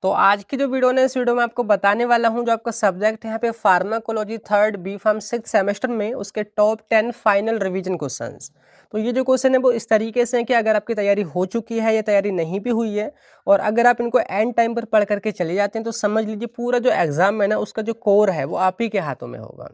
तो आज की जो वीडियो है इस वीडियो में आपको बताने वाला हूं जो आपका सब्जेक्ट है यहाँ पे pharmacology third B Pharm 6 semester में उसके टॉप 10 फाइनल रिवीजन क्वेश्चंस। तो ये जो क्वेश्चन है वो इस तरीके से है कि अगर आपकी तैयारी हो चुकी है या तैयारी नहीं भी हुई है और अगर आप इनको एंड टाइम पर पढ़ करके चले जाते हैं तो समझ लीजिए पूरा जो एग्जाम है ना उसका जो कोर है वो आप ही के हाथों में होगा।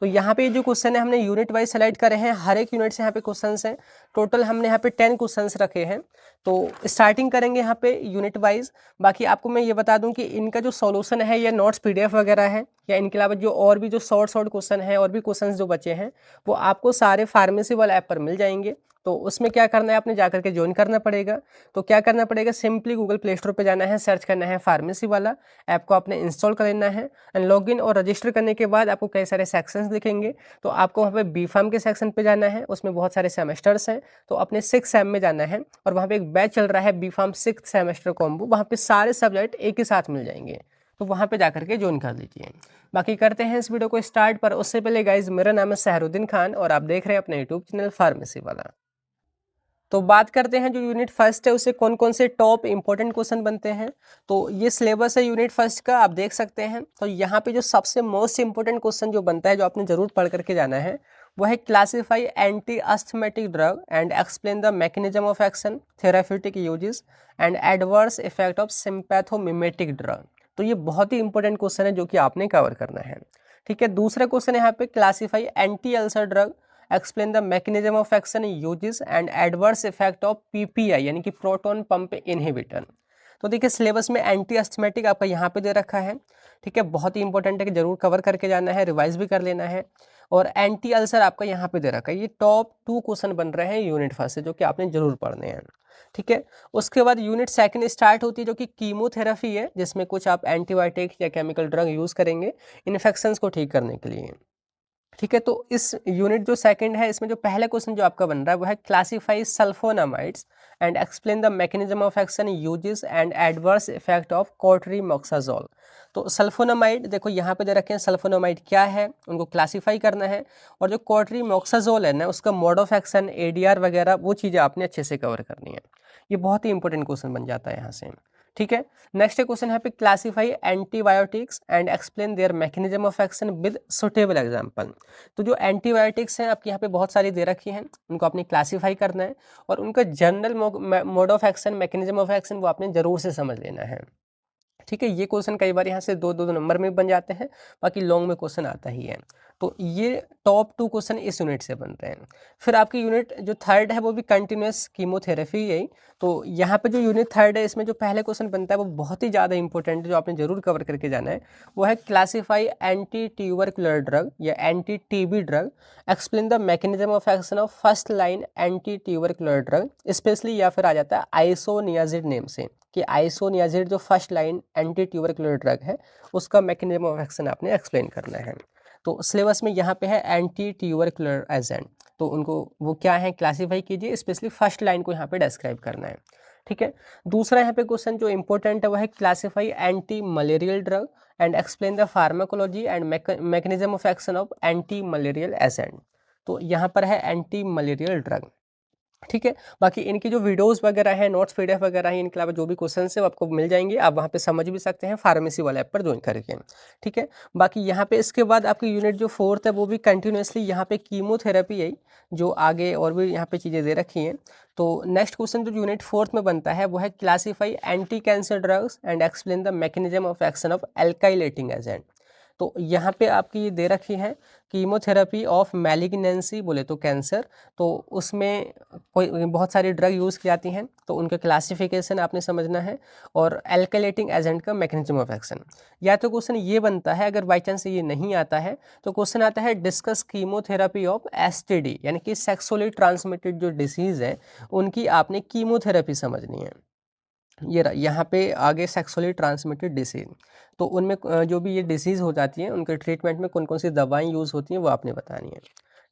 तो यहाँ पे जो क्वेश्चन है हमने यूनिट वाइज सेलेक्ट करे हैं, हर एक यूनिट से यहाँ पे क्वेश्चंस हैं। टोटल हमने यहाँ पे 10 क्वेश्चंस रखे हैं। तो स्टार्टिंग करेंगे यहाँ पे यूनिट वाइज। बाकी आपको मैं ये बता दूं कि इनका जो सॉल्यूशन है ये नोट्स पीडीएफ वगैरह है या इनके अलावा जो और भी जो शॉर्ट शॉर्ट क्वेश्चन है और भी क्वेश्चंस जो बचे हैं वो आपको सारे फार्मेसी वाला ऐप पर मिल जाएंगे। तो उसमें क्या करना है, आपने जाकर के ज्वाइन करना पड़ेगा। तो क्या करना पड़ेगा, सिंपली गूगल प्ले स्टोर पर जाना है, सर्च करना है फार्मेसी वाला ऐप को आपने इंस्टॉल कर लेना है एंड लॉगिन और रजिस्टर करने के बाद आपको कई सारे सेक्शंस दिखेंगे। तो आपको वहाँ पे बी फार्म के सेक्शन पे जाना है, उसमें बहुत सारे सेमेस्टर्स हैं। तो अपने 6 सेम में जाना है और वहाँ पे एक बैच चल रहा है बी फार्म 6 सेमेस्टर कॉम्बो, वहाँ पे सारे सब्जेक्ट एक ही साथ मिल जाएंगे। तो वहाँ पे जाकर के ज्वाइन कर लीजिए। बाकी करते हैं इस वीडियो को स्टार्ट, पर उससे पहले गाइज मेरा नाम है सहरुद्दीन खान और आप देख रहे हैं अपने यूट्यूब चैनल फार्मेसी वाला। तो बात करते हैं जो यूनिट फर्स्ट है उससे कौन कौन से टॉप इंपॉर्टेंट क्वेश्चन बनते हैं। तो ये सिलेबस है यूनिट फर्स्ट का, आप देख सकते हैं। तो यहाँ पे जो सबसे मोस्ट इंपॉर्टेंट क्वेश्चन जो बनता है जो आपने जरूर पढ़ करके जाना है वो है classify anti asthmatic drug and explain the mechanism of action, therapeutic uses and adverse effect of sympathomimetic drug. तो ये बहुत ही इंपॉर्टेंट क्वेश्चन है जो कि आपने कवर करना है। ठीक है, दूसरा क्वेश्चन है यहाँ पे classify anti ulcer drug, explain the mechanism of action, uses and adverse effect of PPI यानी कि प्रोटॉन पंप इनहिबिटर। तो देखिए सिलेबस में एंटी अस्थमेटिक आपका यहाँ पे दे रखा है। ठीक है, बहुत ही इंपॉर्टेंट है कि जरूर कवर करके जाना है, रिवाइज भी कर लेना है। और एंटी अल्सर आपका यहाँ पे दे रखा है। ये टॉप 2 क्वेश्चन बन रहे हैं यूनिट फर्स्ट से जो कि आपने जरूर पढ़ने हैं। ठीक है, उसके बाद यूनिट सेकंड स्टार्ट होती है जो कि कीमोथेरेपी है, जिसमें कुछ आप एंटीबायोटिक या केमिकल ड्रग यूज करेंगे इन्फेक्शंस को ठीक करने के लिए। ठीक है, तो इस यूनिट जो सेकंड है इसमें जो पहला क्वेश्चन जो आपका बन रहा है वो है classify sulfonamides and explain the mechanism of action, uses and adverse effect of cotrimoxazole. तो सल्फोनामाइड देखो यहाँ पे दे रखे हैं, सल्फोनामाइड क्या है उनको क्लासीफाई करना है। और जो कोट्रीमोक्साजोल है ना उसका मोड ऑफ एक्शन, एडीआर वगैरह वो चीज़ें आपने अच्छे से कवर करनी है। ये बहुत ही इंपॉर्टेंट क्वेश्चन बन जाता है यहाँ से। ठीक है, नेक्स्ट क्वेश्चन है पे classify antibiotics and explain there mechanism of action with suitable example. तो जो एंटीबायोटिक्स हैं आपके यहाँ पे बहुत सारी दे रखी हैं, उनको आपने क्लासीफाई करना है और उनका general mode of action, mechanism of action वो आपने जरूर से समझ लेना है। ठीक है, ये क्वेश्चन कई बार यहाँ से दो दो नंबर में बन जाते हैं, बाकी लॉन्ग में क्वेश्चन आता ही है। तो ये टॉप 2 क्वेश्चन इस यूनिट से बन रहे हैं। फिर आपकी यूनिट जो थर्ड है वो भी कंटिन्यूस कीमोथेरेपी है। तो यहाँ पे जो यूनिट थर्ड है इसमें जो पहले क्वेश्चन बनता है वो बहुत ही ज़्यादा इंपॉर्टेंट है जो आपने जरूर कवर करके जाना है। वो है क्लासीफाई एंटी ट्यूबरकुलर ड्रग या anti TB drug, explain the mechanism of action of first line anti tubercular drug specially, या फिर आ जाता है आइसोनियाजिड नेम से कि आइसोनियाजिड जो first line anti tubercular drug है उसका मैकेनिज्म ऑफ एक्शन आपने एक्सप्लेन करना है। तो सिलेबस में यहाँ पे है एंटी ट्यूबरकुलर एजेंट, तो उनको वो क्या है क्लासीफाई कीजिए, स्पेशली फर्स्ट लाइन को यहाँ पे डिस्क्राइब करना है। ठीक है, दूसरा यहाँ पे क्वेश्चन जो इंपॉर्टेंट है वो है classify anti malarial drug and explain the pharmacology and mechanism of action of anti malarial agent. तो यहाँ पर है एंटी मलेरियल ड्रग। ठीक है, बाकी इनकी जो वीडियोस वगैरह हैं, नोट्स पीडीएफ वगैरह हैं, इनके अलावा जो भी क्वेश्चन है वो आपको मिल जाएंगे, आप वहाँ पे समझ भी सकते हैं फार्मेसी वाले ऐप पर ज्वाइन करके। ठीक है, बाकी यहाँ पे इसके बाद आपकी यूनिट जो फोर्थ है वो भी कंटिन्यूसली यहाँ पे कीमोथेरेपी है, जो आगे और भी यहाँ पे चीज़ें दे रखी हैं। तो नेक्स्ट क्वेश्चन जो यूनिट फोर्थ में बनता है वो है classify anti cancer drugs and explain the mechanism of action of alkylating agent. तो यहाँ पे आपकी ये दे रखी है कीमोथेरेपी ऑफ मैलिग्नेंसी, बोले तो कैंसर। तो उसमें कोई बहुत सारी ड्रग यूज़ की जाती हैं, तो उनका क्लासिफिकेशन आपने समझना है और एल्कलेटिंग एजेंट का मैकेनिज्म ऑफ एक्शन। या तो क्वेश्चन ये बनता है, अगर बाई चांस ये नहीं आता है तो क्वेश्चन आता है डिस्कस कीमोथेरेपी ऑफ एसटीडी, यानी कि सेक्सुअली ट्रांसमिटेड जो डिसीज़ है उनकी आपने कीमोथेरेपी समझनी है। ये यहाँ पे आगे सेक्सुअली ट्रांसमिटेड डिसीज, तो उनमें जो भी ये डिसीज़ हो जाती है उनके ट्रीटमेंट में कौन कौन सी दवाएं यूज़ होती हैं वो आपने बतानी है।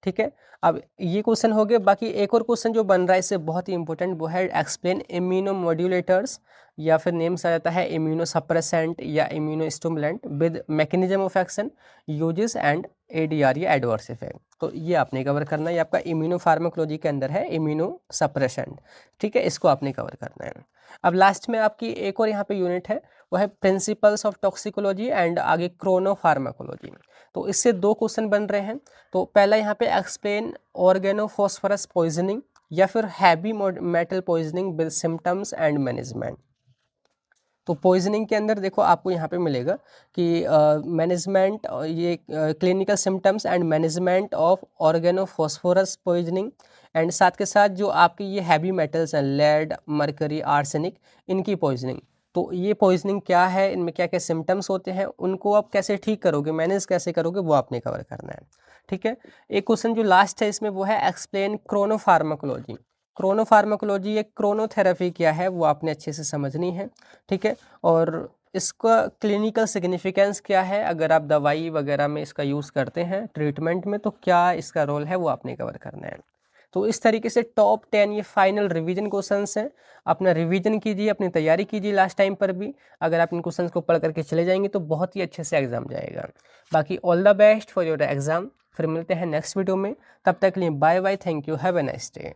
ठीक है, अब ये क्वेश्चन हो गए। बाकी एक और क्वेश्चन जो बन रहा है इससे बहुत ही इंपॉर्टेंट वो है एक्सप्लेन इम्यूनो मॉड्यूलेटर्स, या फिर नेम से आ जाता है इम्यूनो सप्रेसेंट या immuno stimulant with mechanism of action, uses and ADR या एडवर्स इफेक्ट। तो ये आपने कवर करना है, ये आपका इम्यूनो फार्माकोलॉजी के अंदर है इम्यूनो सप्रेसेंट। ठीक है, इसको आपने कवर करना है। अब लास्ट में आपकी एक और यहाँ पे यूनिट है वो है प्रिंसिपल्स ऑफ टॉक्सिकोलॉजी एंड आगे क्रोनोफार्माकोलॉजी। तो इससे 2 क्वेश्चन बन रहे हैं। तो पहला यहाँ पे एक्सप्लेन ऑर्गेनोफॉस्फोरस पॉइजनिंग या फिर heavy metal poisoning with symptoms and management. तो पॉइजनिंग के अंदर देखो आपको यहाँ पे मिलेगा कि मैनेजमेंट, ये clinical symptoms and management of organophosphorus poisoning, and साथ के साथ जो आपके ये हैवी मेटल्स हैं लेड, मरकरी, आर्सेनिक, इनकी पॉइजनिंग। तो ये पॉइजनिंग क्या है, इनमें क्या क्या सिम्टम्स होते हैं, उनको आप कैसे ठीक करोगे, मैनेज कैसे करोगे, वो आपने कवर करना है। ठीक है। एक क्वेश्चन जो लास्ट है इसमें वो है एक्सप्लेन क्रोनोफार्माकोलॉजी। क्रोनोफार्माकोलॉजी एक क्रोनोथेरेपी क्या है वो आपने अच्छे से समझनी है। ठीक है। और इसका क्लिनिकल सिग्निफिकेंस क्या है, अगर आप दवाई वगैरह में इसका यूज़ करते हैं ट्रीटमेंट में तो क्या इसका रोल है वो आपने कवर करना है। तो इस तरीके से टॉप 10 ये फाइनल रिवीजन क्वेश्चंस हैं। अपना रिवीजन कीजिए, अपनी तैयारी कीजिए लास्ट टाइम पर भी। अगर आप इन क्वेश्चंस को पढ़ करके चले जाएंगे तो बहुत ही अच्छे से एग्जाम जाएगा। बाकी all the best for your exam. फिर मिलते हैं नेक्स्ट वीडियो में, तब तक के लिए bye bye, thank you, have a nice day.